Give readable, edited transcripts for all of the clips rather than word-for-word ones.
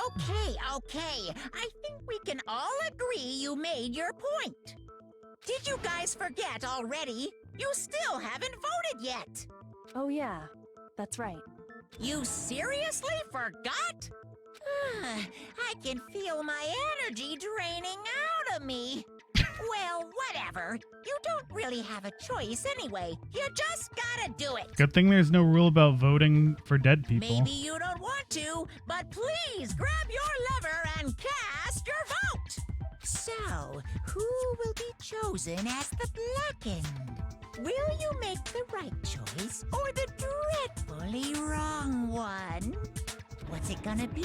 Okay. I think we can all agree you made your point. Did you guys forget already? You still haven't voted yet. Oh yeah, that's right. You seriously forgot? I can feel my energy draining out of me. Well, whatever. You don't really have a choice anyway. You just gotta do it. Good thing there's no rule about voting for dead people. Maybe you don't want to, but please grab your lever and cast your vote. So, who will be chosen as the blackened? Will you make the right choice or the dreadfully wrong one? What's it gonna be?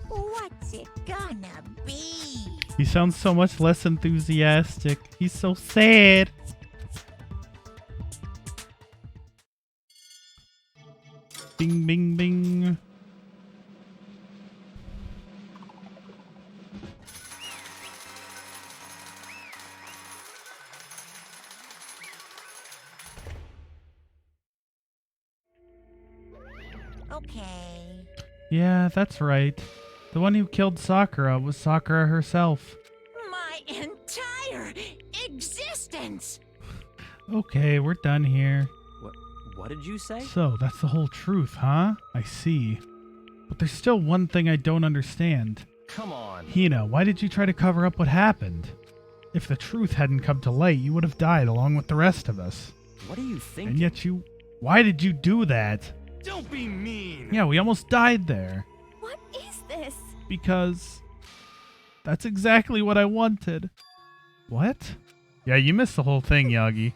What's it gonna be? He sounds so much less enthusiastic. He's so sad. Bing, bing, bing. Okay. Yeah, that's right. The one who killed Sakura was Sakura herself. My entire existence! Okay, we're done here. What did you say? So, that's the whole truth, huh? I see. But there's still one thing I don't understand. Come on. Hina, why did you try to cover up what happened? If the truth hadn't come to light, you would have died along with the rest of us. What do you think? And yet why did you do that? Don't be mean. Yeah, we almost died there. What is this? Because that's exactly what I wanted. What? Yeah, you missed the whole thing, Yagi.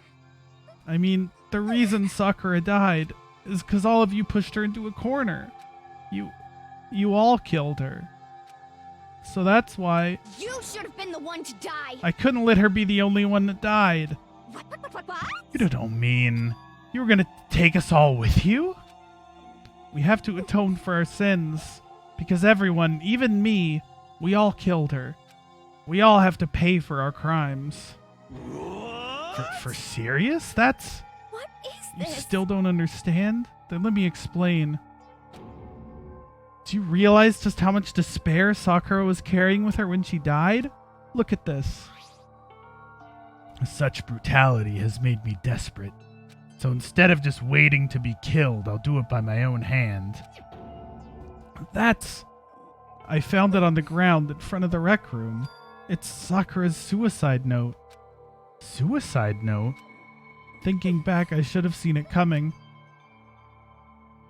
I mean, the reason Sakura died is because all of you pushed her into a corner. You all killed her. So that's why You should have been the one to die. I couldn't let her be the only one that died. What? You don't mean you were gonna take us all with you? We have to atone for our sins. Because everyone, even me, we all killed her. We all have to pay for our crimes. For serious? That's... What is You this? still don't understand? Then let me explain. Do you realize just how much despair Sakura was carrying with her when she died? Look at this. Such brutality has made me desperate. So instead of just waiting to be killed, I'll do it by my own hand. I found it on the ground in front of the rec room. It's Sakura's suicide note. Suicide note? Thinking back, I should have seen it coming.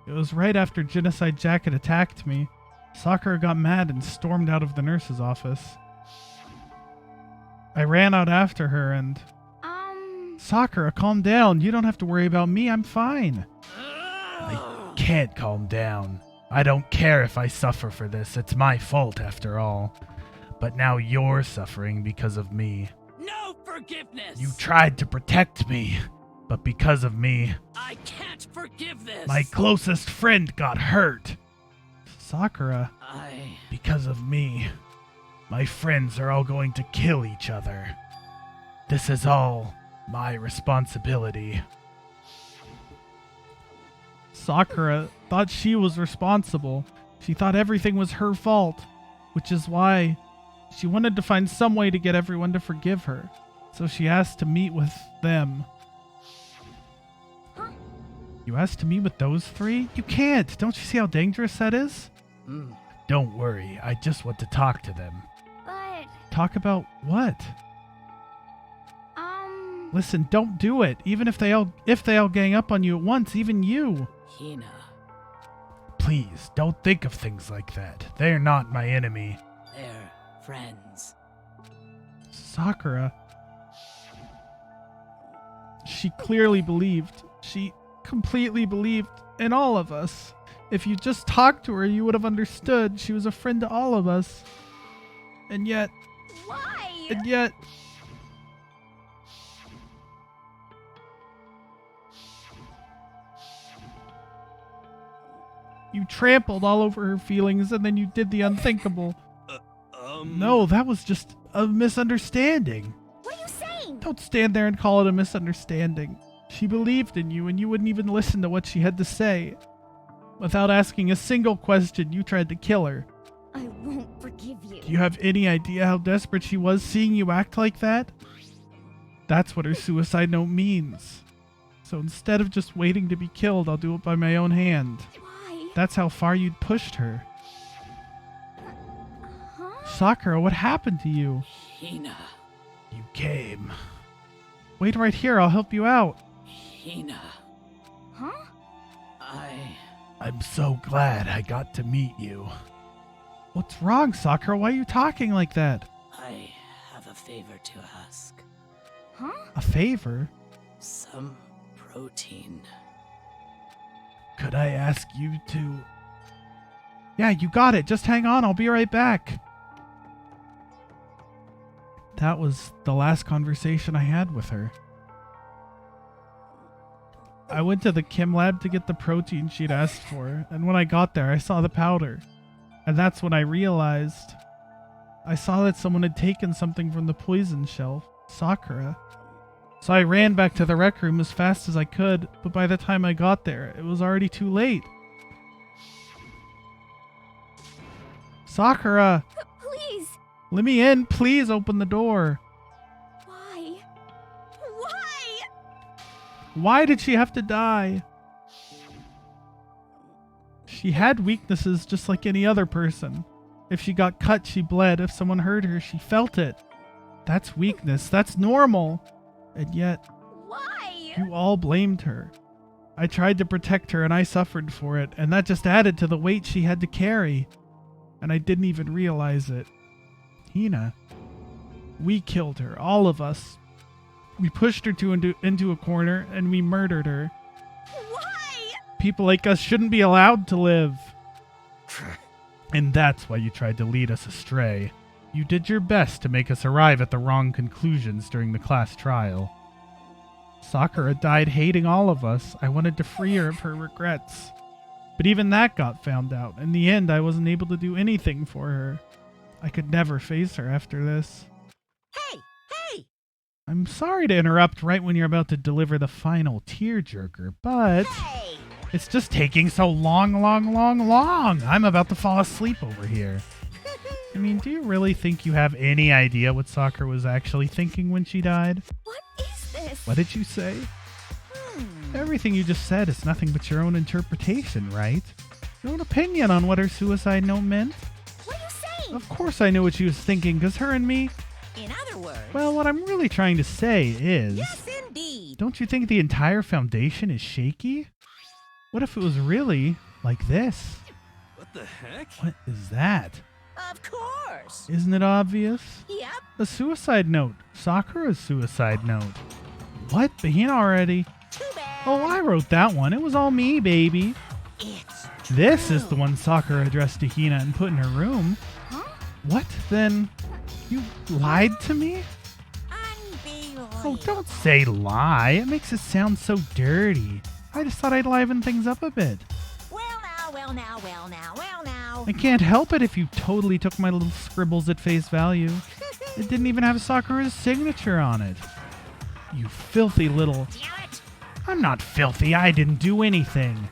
It was right after Genocide Jacket attacked me. Sakura got mad and stormed out of the nurse's office. I ran out after her and... Sakura, calm down. You don't have to worry about me. I'm fine. I can't calm down. I don't care if I suffer for this. It's my fault after all. But now you're suffering because of me. No forgiveness! You tried to protect me, but because of me, I can't forgive this! my closest friend got hurt. Sakura, because of me, my friends are all going to kill each other. This is all my responsibility. Sakura thought she was responsible. She thought everything was her fault, which is why she wanted to find some way to get everyone to forgive her. So she asked to meet with them. Huh? You asked to meet with those three? You can't! Don't you see how dangerous that is? Don't worry, I just want to talk to them. But... Talk about what? Listen, don't do it. Even if they all gang up on you at once, even you. Hina. Please, don't think of things like that. They're not my enemy. They're friends. Sakura. She clearly believed. She completely believed in all of us. If you just talked to her, you would have understood. She was a friend to all of us. And yet... Why? And yet... You trampled all over her feelings, and then you did the unthinkable. No, that was just a misunderstanding. What are you saying? Don't stand there and call it a misunderstanding. She believed in you, and you wouldn't even listen to what she had to say. Without asking a single question, you tried to kill her. I won't Do you have any idea how desperate she was seeing you act like that? That's what her suicide note means. So instead of just waiting to be killed, I'll do it by my own hand. Why? That's how far you'd pushed her. Huh? Sakura, what happened to you? Hina. You came. Wait right here, I'll help you out. Hina. Huh? I'm so glad I got to meet you. What's wrong, Sakura? Why are you talking like that? I have a favor to ask. Huh? A favor? Some protein. Could I ask you to... Yeah, you got it. Just hang on. I'll be right back. That was the last conversation I had with her. I went to the chem lab to get the protein she'd asked for, and when I got there, I saw the powder. And that's when I realized... I saw that someone had taken something from the poison shelf, Sakura. So I ran back to the rec room as fast as I could, but by the time I got there, it was already too late. Sakura! Please. Let me in! Please open the door! Why? Why? Why did she have to die? She had weaknesses just like any other person. If she got cut, she bled. If someone hurt her, she felt it. That's weakness. That's normal. And yet, Why? you all blamed her. I tried to protect her and I suffered for it, and that just added to the weight she had to carry. And I didn't even realize it. Hina, we killed her, all of us. We pushed her into a corner and we murdered her. Why? People like us shouldn't be allowed to live. And that's why you tried to lead us astray. You did your best to make us arrive at the wrong conclusions during the class trial. Sakura died hating all of us. I wanted to free her of her regrets. But even that got found out. In the end, I wasn't able to do anything for her. I could never face her after this. Hey, hey! I'm sorry to interrupt right when you're about to deliver the final tearjerker, but Hey! it's just taking so long. I'm about to fall asleep over here. I mean, do you really think you have any idea what Sakura was actually thinking when she died? What is this? What did you say? Everything you just said is nothing but your own interpretation, right? Your own opinion on what her suicide note meant? What are you saying? Of course I knew what she was thinking, because her and me... In other words... Well, what I'm really trying to say is... Yes, indeed! Don't you think the entire foundation is shaky? What if it was really like this? What the heck? What is that? Of course! Isn't it obvious? Yep. A suicide note. Sakura's suicide note. What? But Hina already... Too bad. Oh, I wrote that one. It was all me, baby. It's This is the one Sakura addressed to Hina and put in her room. Huh? What? Then you lied to me? unbelievable. Oh, don't say lie. It makes it sound so dirty. I just thought I'd liven things up a bit. Well now. I can't help it if you totally took my little scribbles at face value. It didn't even have Sakura's signature on it. You filthy little... Damn it! I'm not filthy. I didn't do anything.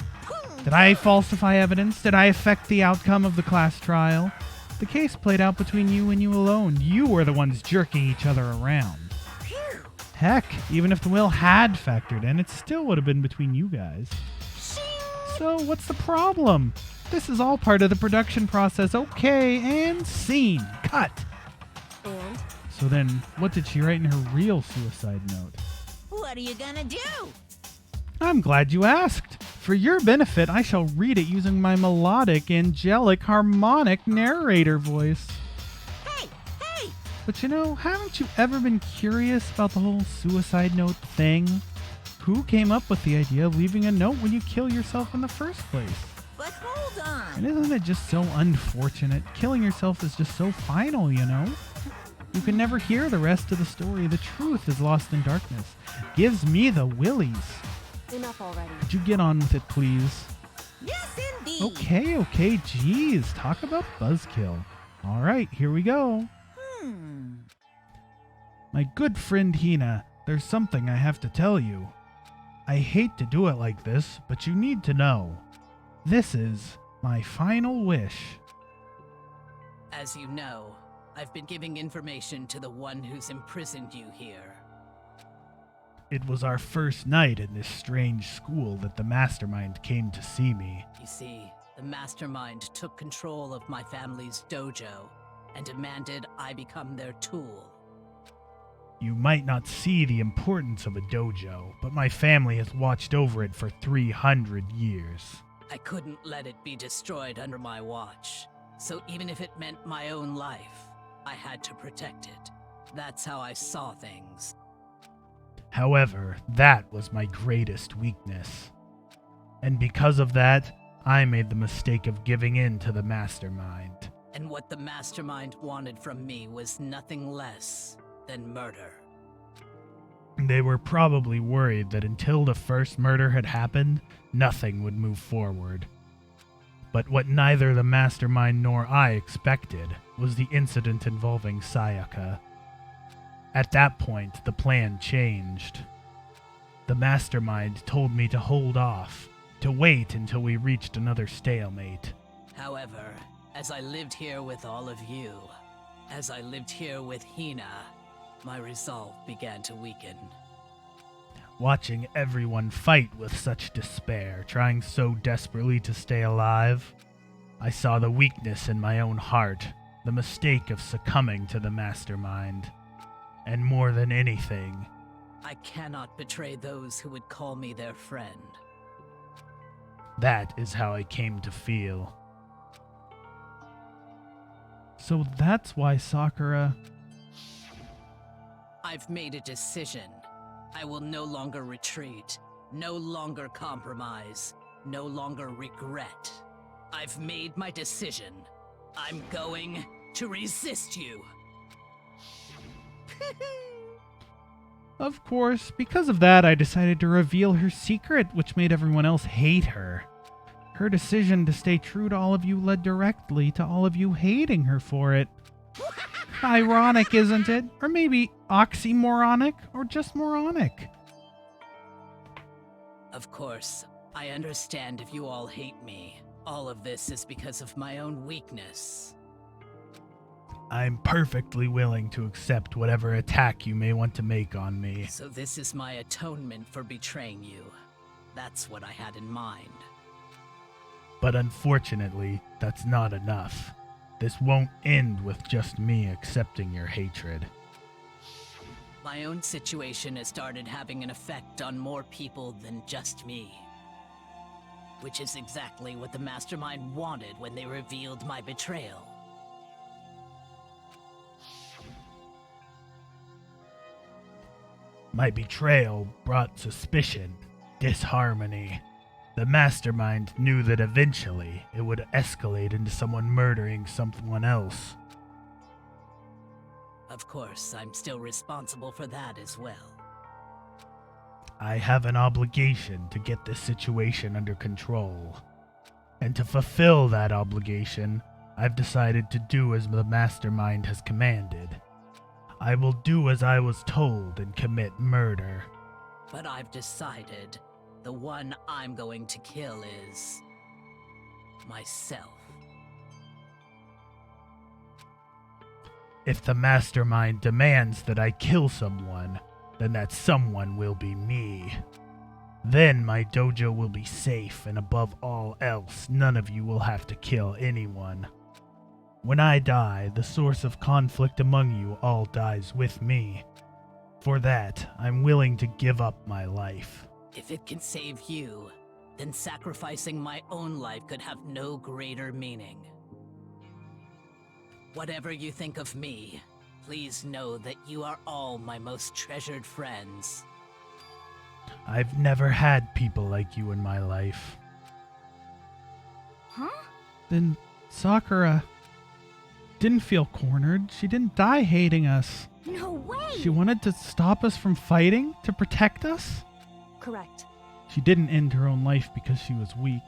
Did I falsify evidence? Did I affect the outcome of the class trial? The case played out between you and you alone. You were the ones jerking each other around. Phew. Heck, even if the will had factored in, it still would have been between you guys. So what's the problem? This is all part of the production process. Okay, and scene. Cut. And? So then, what did she write in her real suicide note? What are you gonna do? I'm glad you asked. For your benefit, I shall read it using my melodic, angelic, harmonic narrator voice. Hey! But you know, haven't you ever been curious about the whole suicide note thing? Who came up with the idea of leaving a note when you kill yourself in the first place? But hold And on. isn't it just so unfortunate? Killing yourself is just so final, you know? You can never hear the rest of the story. The truth is lost in darkness. Gives me the willies. Enough already. Could you get on with it, please? Yes, indeed. Okay, geez. Talk about buzzkill. All right, here we go. My good friend Hina, there's something I have to tell you. I hate to do it like this, but you need to know. This is my final wish. As you know, I've been giving information to the one who's imprisoned you here. It was our first night in this strange school that the mastermind came to see me. You see, the mastermind took control of my family's dojo and demanded I become their tool. You might not see the importance of a dojo, but my family has watched over it for 300 years. I couldn't let it be destroyed under my watch, so even if it meant my own life, I had to protect it. That's how I saw things. However, that was my greatest weakness. And because of that, I made the mistake of giving in to the mastermind. And what the mastermind wanted from me was nothing less than murder. They were probably worried that until the first murder had happened, nothing would move forward. But what neither the mastermind nor I expected was the incident involving Sayaka. At that point, the plan changed. The mastermind told me to hold off, to wait until we reached another stalemate. However, as I lived here with all of you, as I lived here with Hina, my resolve began to weaken. Watching everyone fight with such despair, trying so desperately to stay alive, I saw the weakness in my own heart, the mistake of succumbing to the mastermind. And more than anything, I cannot betray those who would call me their friend. that is how I came to feel. So that's why Sakura... I've made a decision. I will no longer retreat, no longer compromise, no longer regret. I've made my decision. I'm going to resist you. Of course, because of that, I decided to reveal her secret, which made everyone else hate her. Her decision to stay true to all of you led directly to all of you hating her for it. Ironic, isn't it? Or maybe oxymoronic, or just moronic. Of course, I understand if you all hate me. All of this is because of my own weakness. I'm perfectly willing to accept whatever attack you may want to make on me. So this is my atonement for betraying you. That's what I had in mind. But unfortunately, that's not enough. This won't end with just me accepting your hatred. My own situation has started having an effect on more people than just me. Which is exactly what the Mastermind wanted when they revealed my betrayal. My betrayal brought suspicion, disharmony. The Mastermind knew that eventually it would escalate into someone murdering someone else. Of course, I'm still responsible for that as well. I have an obligation to get this situation under control. And to fulfill that obligation, I've decided to do as the Mastermind has commanded. I will do as I was told and commit murder. But I've decided the one I'm going to kill is myself. If the Mastermind demands that I kill someone, then that someone will be me. Then my dojo will be safe, and above all else, none of you will have to kill anyone. When I die, the source of conflict among you all dies with me. For that, I'm willing to give up my life. If it can save you, then sacrificing my own life could have no greater meaning. Whatever you think of me, please know that you are all my most treasured friends. I've never had people like you in my life. Huh? Then Sakura didn't feel cornered. She didn't die hating us. No way! She wanted to stop us from fighting, to protect us. Correct. She didn't end her own life because she was weak.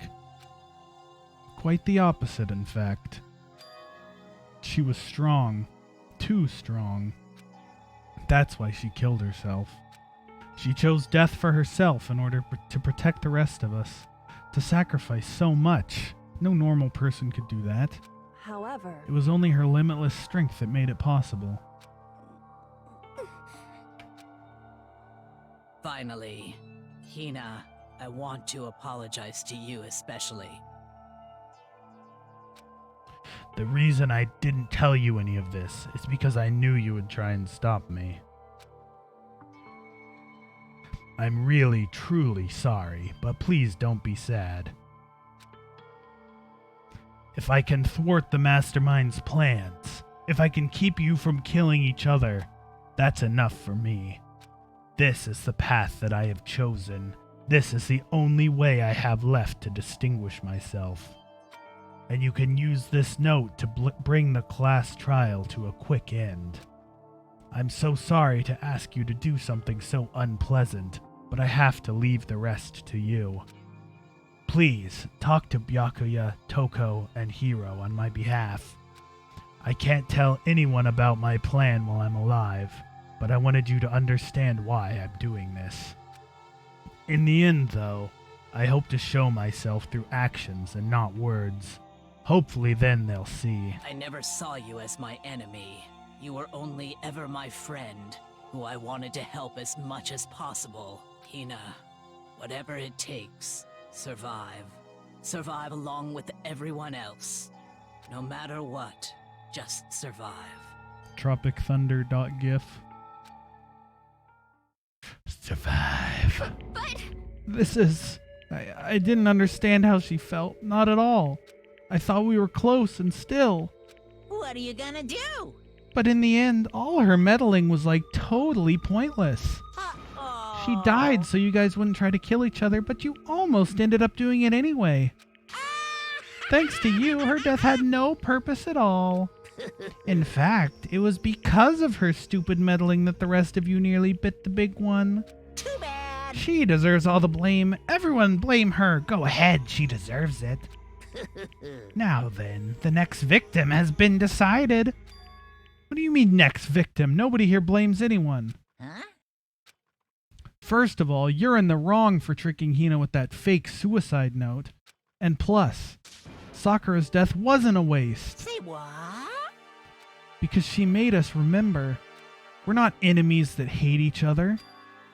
Quite the opposite, in fact. She was strong. Too strong. That's why she killed herself. She chose death for herself in order to protect the rest of us. To sacrifice so much. No normal person could do that. However, It was only her limitless strength that made it possible. Finally, Hina, I want to apologize to you especially. The reason I didn't tell you any of this is because I knew you would try and stop me. I'm really, truly sorry, but please don't be sad. If I can thwart the Mastermind's plans, if I can keep you from killing each other, that's enough for me. This is the path that I have chosen. This is the only way I have left to distinguish myself. And you can use this note to bring the class trial to a quick end. I'm so sorry to ask you to do something so unpleasant, but I have to leave the rest to you. Please, talk to Byakuya, Toko, and Hiro on my behalf. I can't tell anyone about my plan while I'm alive, but I wanted you to understand why I'm doing this. In the end, though, I hope to show myself through actions and not words. Hopefully then they'll see. I never saw you as my enemy. You were only ever my friend, who I wanted to help as much as possible. Hina, whatever it takes, survive. Survive along with everyone else. No matter what, just survive. Tropic Thunder.gif. Survive. but This is... I didn't understand how she felt. Not at all. I thought we were close and still. What are you gonna do? But in the end, all her meddling was like totally pointless. Uh-oh. She died so you guys wouldn't try to kill each other, but you almost ended up doing it anyway. Thanks to you, her death had no purpose at all. In fact, it was because of her stupid meddling that the rest of you nearly bit the big one. Too bad. She deserves all the blame. Everyone blame her. Go ahead, she deserves it. Now then, the next victim has been decided. What do you mean next victim? Nobody here blames anyone. Huh? First of all, you're in the wrong for tricking Hina with that fake suicide note. And plus, Sakura's death wasn't a waste. Say what? Because she made us remember. We're not enemies that hate each other.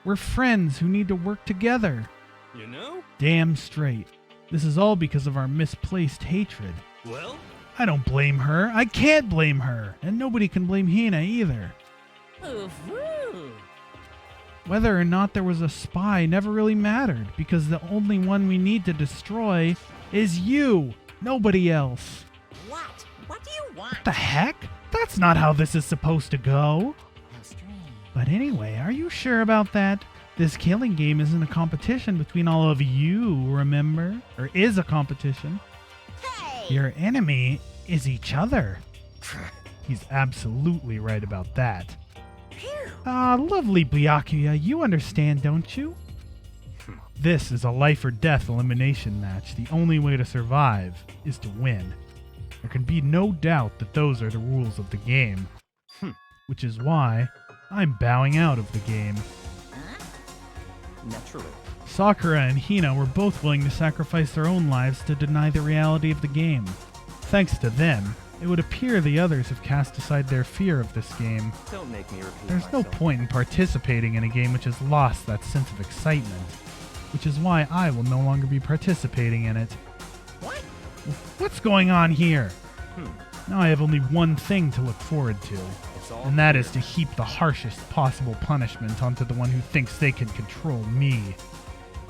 We're friends who need to work together. You know? Damn straight. This is all because of our misplaced hatred. Well, I don't blame her. I can't blame her. And nobody can blame Hina either. Oof-woo. Whether or not there was a spy never really mattered, because the only one we need to destroy is you. Nobody else. What? What do you want? What the heck? That's not how this is supposed to go. How strange. But anyway, are you sure about that? This killing game isn't a competition between all of you, remember? Or is a competition. Hey! Your enemy is each other. He's absolutely right about that. Phew. Ah, lovely Byakuya, you understand, don't you? This is a life or death elimination match. The only way to survive is to win. There can be no doubt that those are the rules of the game. Which is why I'm bowing out of the game. Huh? naturally. Sakura and Hina were both willing to sacrifice their own lives to deny the reality of the game. Thanks to them, it would appear the others have cast aside their fear of this game. Don't make me repeat There's no myself. point in participating in a game which has lost that sense of excitement, which is why I will no longer be participating in it. What? What's going on here? Hmm. Now I have only one thing to look forward to, It's all and that clear. is to heap the harshest possible punishment onto the one who thinks they can control me.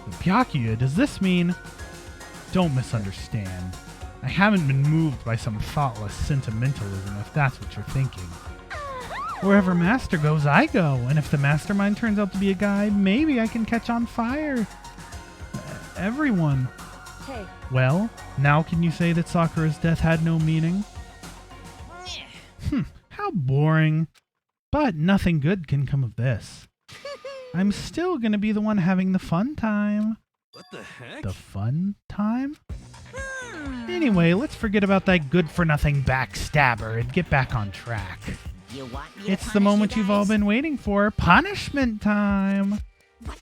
But Byakuya, does this mean... Don't misunderstand. I haven't been moved by some thoughtless sentimentalism, if that's what you're thinking. Wherever Master goes, I go, and if the mastermind turns out to be a guy, maybe I can catch on fire. Everyone. Hey, Well, now can you say that Sakura's death had no meaning? How boring. But nothing good can come of this. I'm still gonna be the one having the fun time. What the heck? The fun time? Anyway, let's forget about that good-for-nothing backstabber and get back on track. You want me to It's the punish moment you you've all guys? been waiting for. Punishment time! what?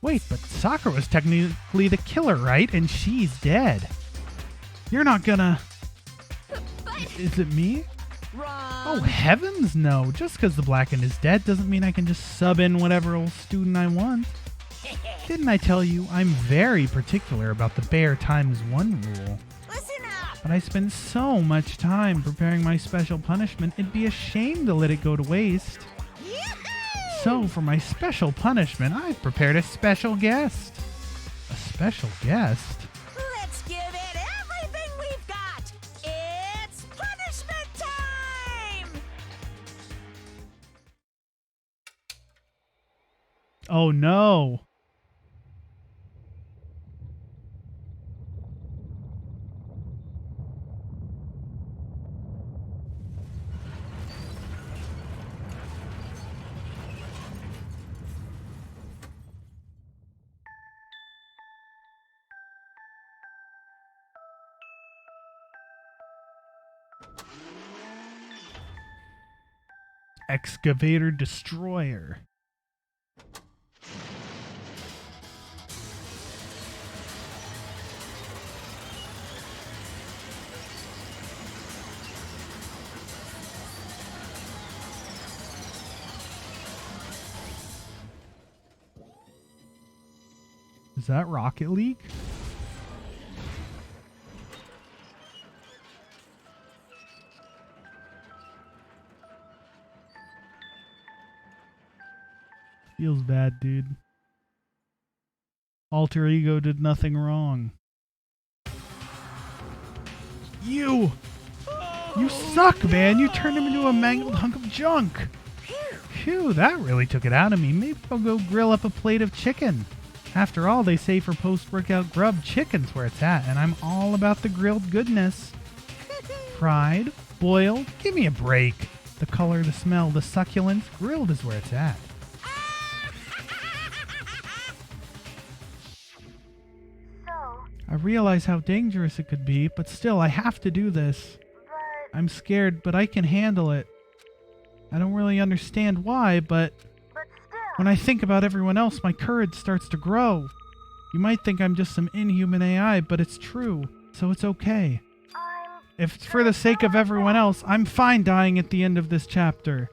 Wait, but Sakura's technically the killer, right? And she's dead. You're not gonna... Is it me? Wrong. Oh, heavens no. Just because the Blackened is dead doesn't mean I can just sub in whatever old student I want. Didn't I tell you I'm very particular about the bare times 1 rule? Listen up. But I spent so much time preparing my special punishment, it'd be a shame to let it go to waste. Yoo-hoo! So, for my special punishment, I've prepared a special guest. A special guest? Let's give it everything we've got. It's punishment time. Oh no. Excavator Destroyer. Is that Rocket League? Feels bad, dude. Alter Ego did nothing wrong. You suck, man. You turned him into a mangled hunk of junk. Phew, that really took it out of me. Maybe I'll go grill up a plate of chicken. After all, they say for post-workout grub, chicken's where it's at, and I'm all about the grilled goodness. Fried, boiled, give me a break. The color, the smell, the succulence, grilled is where it's at. I realize how dangerous it could be, but still, I have to do this. I'm scared, but I can handle it. I don't really understand why, but when I think about everyone else, my courage starts to grow. You might think I'm just some inhuman AI, but it's true, so it's okay. If it's for the sake of everyone else, I'm fine dying at the end of this chapter.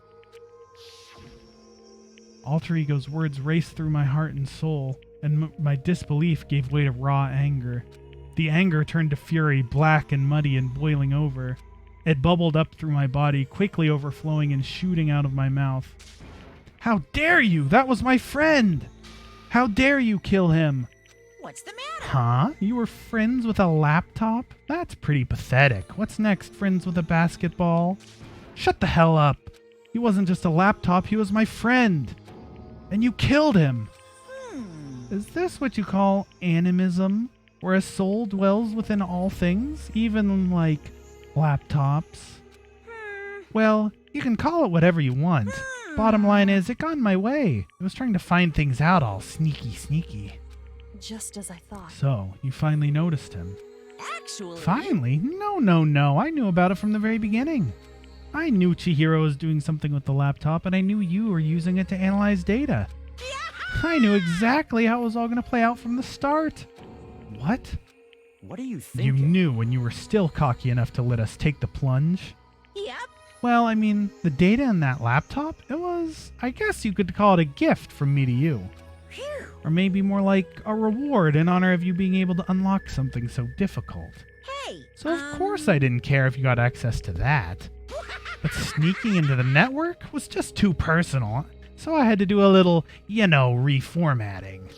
Alter Ego's words raced through my heart and soul, and my disbelief gave way to raw anger. The anger turned to fury, black and muddy and boiling over. It bubbled up through my body, quickly overflowing and shooting out of my mouth. How dare you! That was my friend! How dare you kill him? What's the matter? Huh? You were friends with a laptop? That's pretty pathetic. What's next, friends with a basketball? Shut the hell up! He wasn't just a laptop, he was my friend! And you killed him! Is this what you call animism? Where a soul dwells within all things? Even, like, laptops? Well, you can call it whatever you want. Bottom line is, it got in my way. I was trying to find things out all sneaky. Just as I thought. So, you finally noticed him. Actually... Finally? No. I knew about it from the very beginning. I knew Chihiro was doing something with the laptop, and I knew you were using it to analyze data. I knew exactly how it was all going to play out from the start. What? What are you You thinking? knew when you were still cocky enough to let us take the plunge? Yep. Well, I mean, the data in that laptop, it was, I guess you could call it a gift from me to you. Phew. Or maybe more like a reward in honor of you being able to unlock something so difficult. Hey. So of course I didn't care if you got access to that. But sneaking into the network was just too personal, so I had to do a little, reformatting.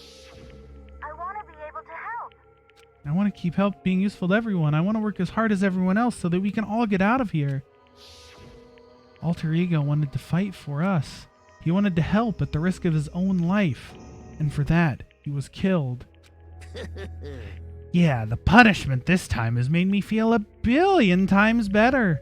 I want to be able to help. I want to keep help being useful to everyone. I want to work as hard as everyone else so that we can all get out of here. Alter Ego wanted to fight for us. He wanted to help at the risk of his own life. And for that, he was killed. Yeah, the punishment this time has made me feel 1,000,000,000 times better.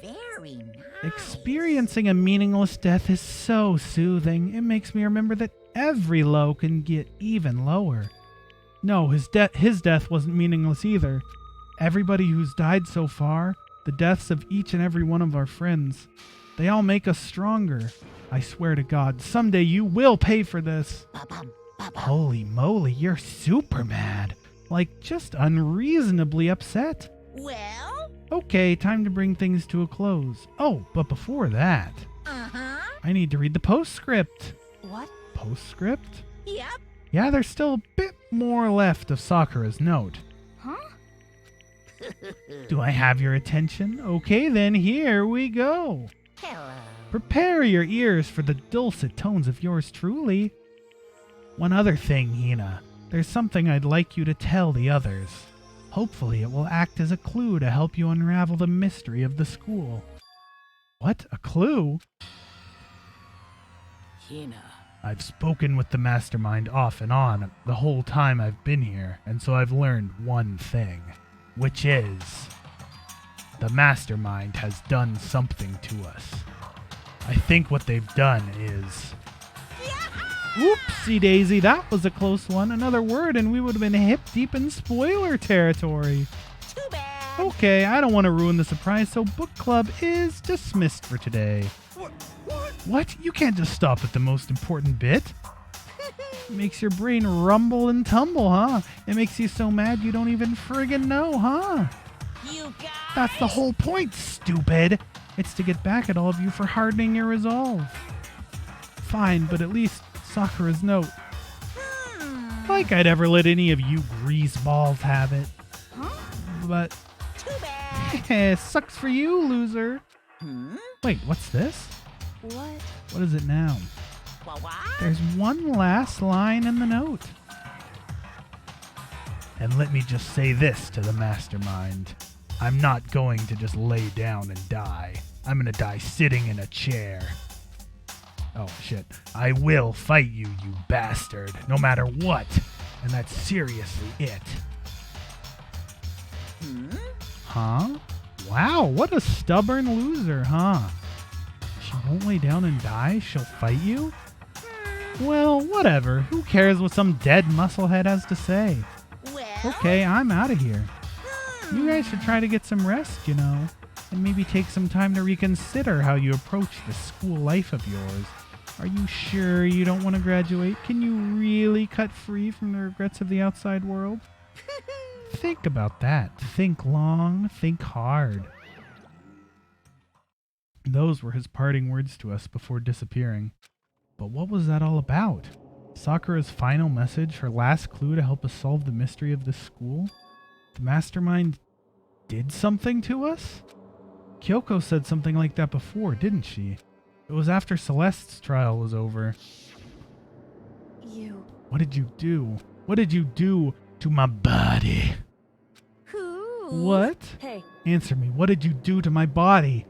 Very nice. Experiencing a meaningless death is so soothing. It makes me remember that every low can get even lower. No, his death wasn't meaningless either. Everybody who's died so far, the deaths of each and every one of our friends, they all make us stronger. I swear to God, someday you will pay for this. Ba-bum, ba-bum. Holy moly, you're super mad. Like, just unreasonably upset. Well, Okay, time to bring things to a close. Oh, but before that, Uh-huh. I need to read the postscript. What? Postscript? Yep. Yeah, there's still a bit more left of Sakura's note. Huh? Do I have your attention? Okay, then here we go. Hello. Prepare your ears for the dulcet tones of yours truly. One other thing, Hina. There's something I'd like you to tell the others. Hopefully it will act as a clue to help you unravel the mystery of the school. What? A clue? Hina. I've spoken with the mastermind off and on the whole time I've been here, and so I've learned one thing, which is the mastermind has done something to us. I think what they've done is... Whoopsie daisy, that was a close one. Another word and we would have been hip deep in spoiler territory. Too bad. Okay, I don't want to ruin the surprise, so book club is dismissed for today. What? You can't just stop at the most important bit. Makes your brain rumble and tumble, huh? It makes you so mad you don't even friggin' know, huh? You guys. That's the whole point, stupid. It's to get back at all of you for hardening your resolve. Fine, but at least Sakura's note. Like I'd ever let any of you greaseballs have it. Huh? But, Too bad. sucks for you, loser. Wait, what's this? What? What is it now? What? There's one last line in the note. And let me just say this to the mastermind. I'm not going to just lay down and die. I'm gonna die sitting in a chair. Oh, shit. I will fight you, you bastard, no matter what. And that's seriously it. Huh? Wow, what a stubborn loser, huh? She won't lay down and die? She'll fight you? Well, whatever. Who cares what some dead musclehead has to say? Well. Okay, I'm out of here. You guys should try to get some rest, you know, and maybe take some time to reconsider how you approach this school life of yours. Are you sure you don't want to graduate? Can you really cut free from the regrets of the outside world? Think about that. Think long, think hard. Those were his parting words to us before disappearing. But what was that all about? Sakura's final message, her last clue to help us solve the mystery of this school? The mastermind did something to us? Kyoko said something like that before, didn't she? It was after Celeste's trial was over. You. What did you do? What did you do to my body? Who? What? Hey. Answer me. What did you do to my body?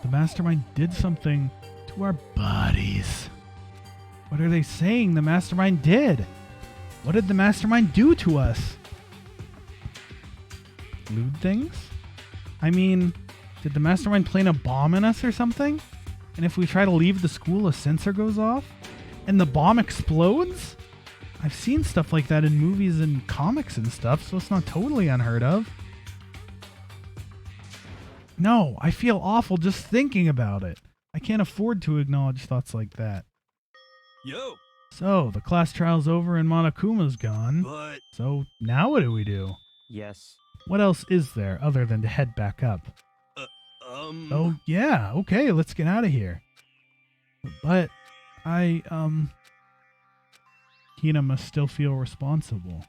The mastermind did something to our bodies. What are they saying the mastermind did? What did the mastermind do to us? Lewd things? I mean, did the mastermind plant a bomb in us or something? And if we try to leave the school, a sensor goes off? And the bomb explodes? I've seen stuff like that in movies and comics and stuff, so it's not totally unheard of. No, I feel awful just thinking about it. I can't afford to acknowledge thoughts like that. Yo, So, the class trial's over and Monokuma's gone. but So, now what do we do? yes. What else is there other than to head back up? Oh, yeah, okay, let's get out of here. But, Hina must still feel responsible.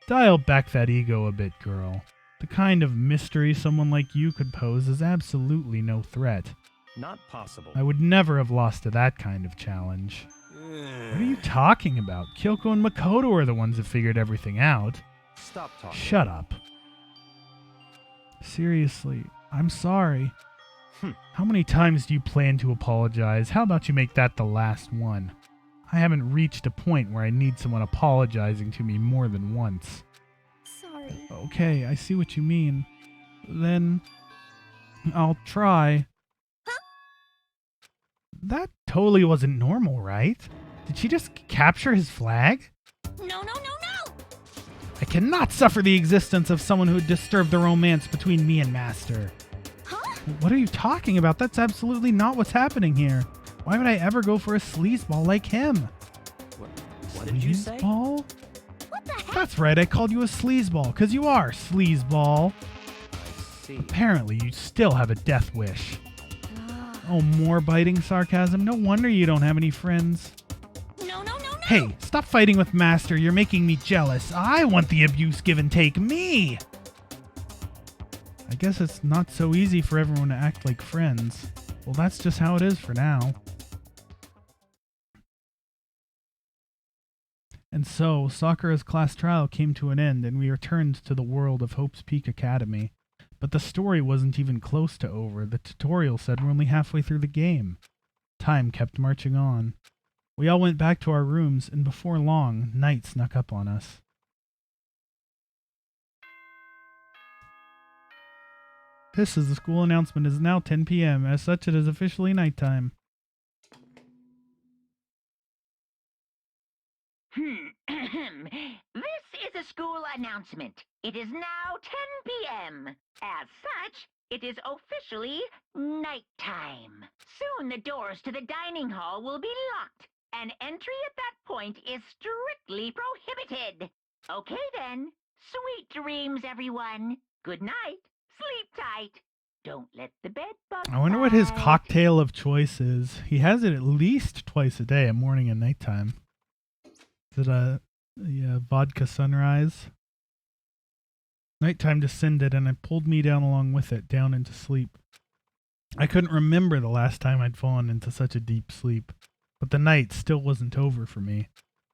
Dial back that ego a bit, girl. The kind of mystery someone like you could pose is absolutely no threat. Not possible. I would never have lost to that kind of challenge. What are you talking about? Kyoko and Makoto are the ones that figured everything out. Stop talking. Shut up. Seriously, I'm sorry. How many times do you plan to apologize? How about you make that the last one? I haven't reached a point where I need someone apologizing to me more than once. Sorry. Okay, I see what you mean. Then I'll try. That totally wasn't normal, right? Did she just capture his flag? No. I cannot suffer the existence of someone who would disturb the romance between me and Master. Huh? What are you talking about? That's absolutely not what's happening here. Why would I ever go for a sleazeball like him? What did you say? Sleazeball? What the heck? That's right, I called you a sleazeball, 'cause you are, sleazeball. I see. Apparently, you still have a death wish. Oh, more biting sarcasm? No wonder you don't have any friends. No, no, no, no! Hey, stop fighting with Master. You're making me jealous. I want the abuse give and take. Me! I guess it's not so easy for everyone to act like friends. Well, that's just how it is for now. And so, Sakura's class trial came to an end, and we returned to the world of Hope's Peak Academy. But the story wasn't even close to over. The tutorial said we're only halfway through the game. Time kept marching on. We all went back to our rooms, and before long, night snuck up on us. This is the school announcement. It is now 10 p.m. As such, it is officially nighttime. This is a school announcement. It is now 10 p.m. As such, it is officially nighttime. Soon the doors to the dining hall will be locked, and entry at that point is strictly prohibited. Okay then. Sweet dreams, everyone. Good night. Sleep tight. Don't let the bed bug I wonder what his bite. cocktail of choice is. He has it at least twice a day, at morning and nighttime. Is it a vodka sunrise? Nighttime descended, and it pulled me down along with it, down into sleep. I couldn't remember the last time I'd fallen into such a deep sleep, but the night still wasn't over for me.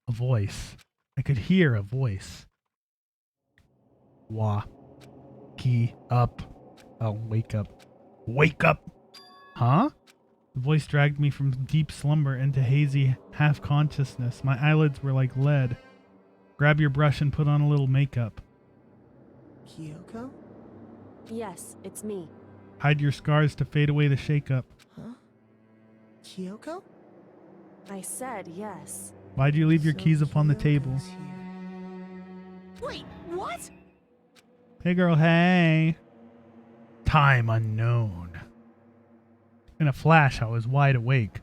A voice. I could hear a voice. Wah. Key up. Oh, wake up. Wake up! Huh? The voice dragged me from deep slumber into hazy half-consciousness. My eyelids were like lead. Grab your brush and put on a little makeup. Kyoko? Yes, it's me. Hide your scars to fade away the shake-up. Huh? Kyoko? I said yes. Why'd you leave your So keys upon the table? Kyoko's here. Wait, what? Hey girl, hey. Time unknown. In a flash, I was wide awake.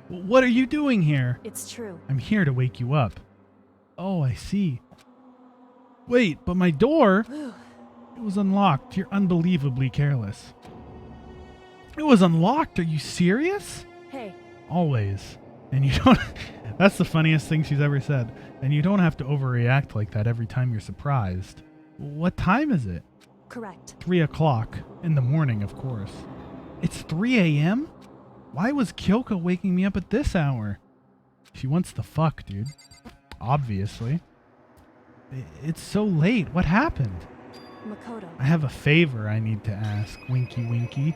What are you doing here? It's true. I'm here to wake you up. Oh, I see. Wait, but my door? It was unlocked. You're unbelievably careless. It was unlocked? Are you serious? Hey, Always. And you don't... That's the funniest thing she's ever said. And you don't have to overreact like that every time you're surprised. What time is it? correct. 3 o'clock. In the morning, of course. It's 3 a.m.? Why was Kyoko waking me up at this hour? She wants the fuck, dude. Obviously. It's so late. What happened? Makoto. I have a favor I need to ask. Winky winky.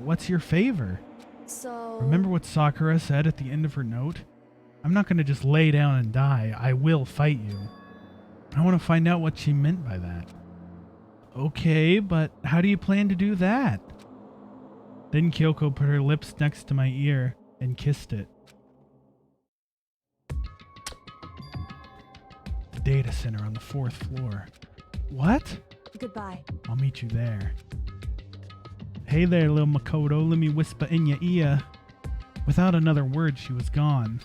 What's your favor? So... Remember what Sakura said at the end of her note? I'm not going to just lay down and die. I will fight you. I want to find out what she meant by that. Okay, but how do you plan to do that? Then Kyoko put her lips next to my ear and kissed it. The data center on the 4th floor. What? Goodbye. I'll meet you there. Hey there, little Makoto. Let me whisper in your ear. Without another word, she was gone.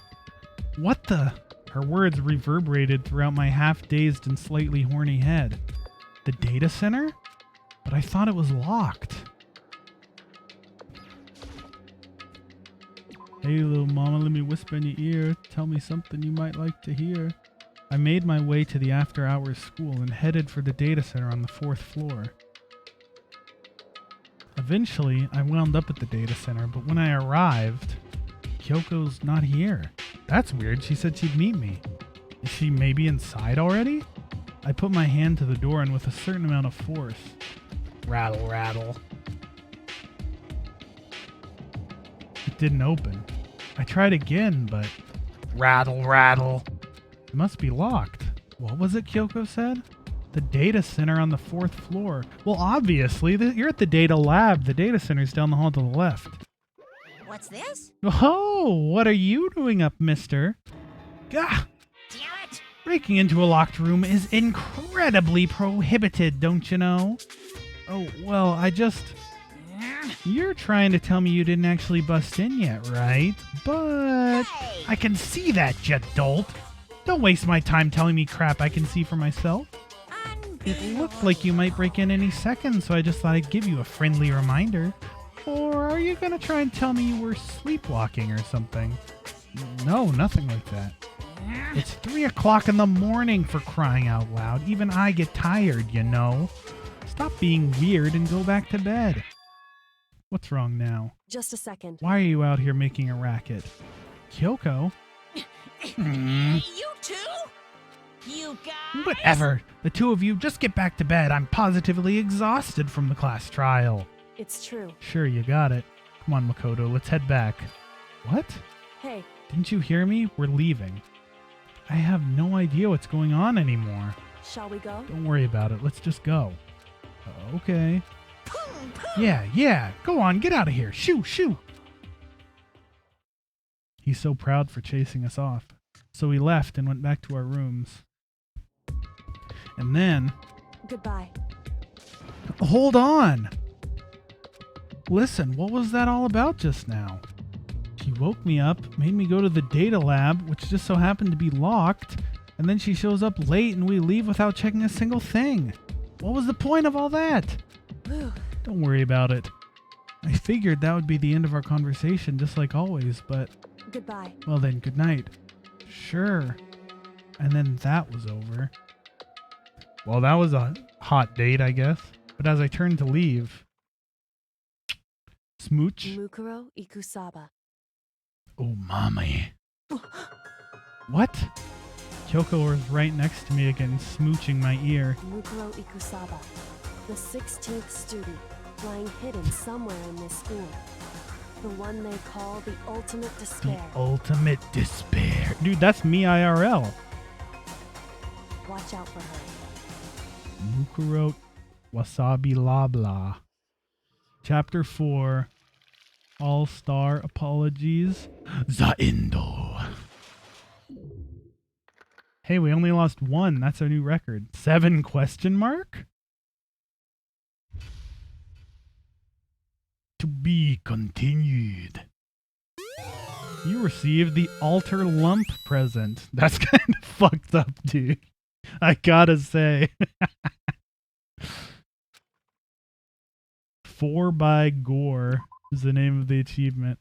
What the? Her words reverberated throughout my half-dazed and slightly horny head. The data center? But I thought it was locked. Hey, little mama, let me whisper in your ear. Tell me something you might like to hear. I made my way to the after-hours school and headed for the data center on the 4th floor. Eventually, I wound up at the data center, but when I arrived, Kyoko's not here. That's weird. She said she'd meet me. Is she maybe inside already? I put my hand to the door and with a certain amount of force. Rattle, rattle. It didn't open. I tried again, but rattle, rattle. It must be locked. What was it Kyoko said? The data center on the 4th floor. Well, obviously, you're at the data lab. The data center's down the hall to the left. What's this? Oh, what are you doing up, mister? Gah! Damn it! Breaking into a locked room is incredibly prohibited, don't you know? Oh, well, I just... You're trying to tell me you didn't actually bust in yet, right? But... Hey! I can see that, you dolt. Don't waste my time telling me crap I can see for myself. It looked like you might break in any second, so I just thought I'd give you a friendly reminder. Or are you gonna try and tell me you were sleepwalking or something? No, nothing like that. It's 3 o'clock in the morning, for crying out loud. Even I get tired, you know. Stop being weird and go back to bed. What's wrong now? Just a second. Why are you out here making a racket? Kyoko? You too? You guys? Whatever. The two of you just get back to bed. I'm positively exhausted from the class trial. It's true. Sure, you got it. Come on, Makoto, let's head back. What? Hey, Didn't you hear me? We're leaving. I have no idea what's going on anymore. shall we go? Don't worry about it. Let's just go. Okay. Yeah. Go on, get out of here. Shoo. He's so proud for chasing us off. So we left and went back to our rooms. And then... Goodbye. Hold on! Listen, what was that all about just now? She woke me up, made me go to the data lab, which just so happened to be locked, and then she shows up late and we leave without checking a single thing. What was the point of all that? Whew. Don't worry about it. I figured that would be the end of our conversation, just like always, but... Goodbye. Well then, good night. Sure. And then that was over. Well, that was a hot date, I guess. But as I turned to leave... Smooch? Mukuro Ikusaba. Oh, mommy. What? Kyoko was right next to me again, smooching my ear. Mukuro Ikusaba. The 16th student, lying hidden somewhere in this school. The one they call the ultimate The despair. ultimate despair. Dude, that's me IRL. Watch out for her. Mukuro Wasabi Labla. Chapter 4. All-Star Apologies. Zaindo. Hey, we only lost 1. That's our new record. 7 question mark? To be continued. You received the Alter Lump present. That's kind of fucked up, dude. I gotta say. 4 by Gore is the name of the achievement.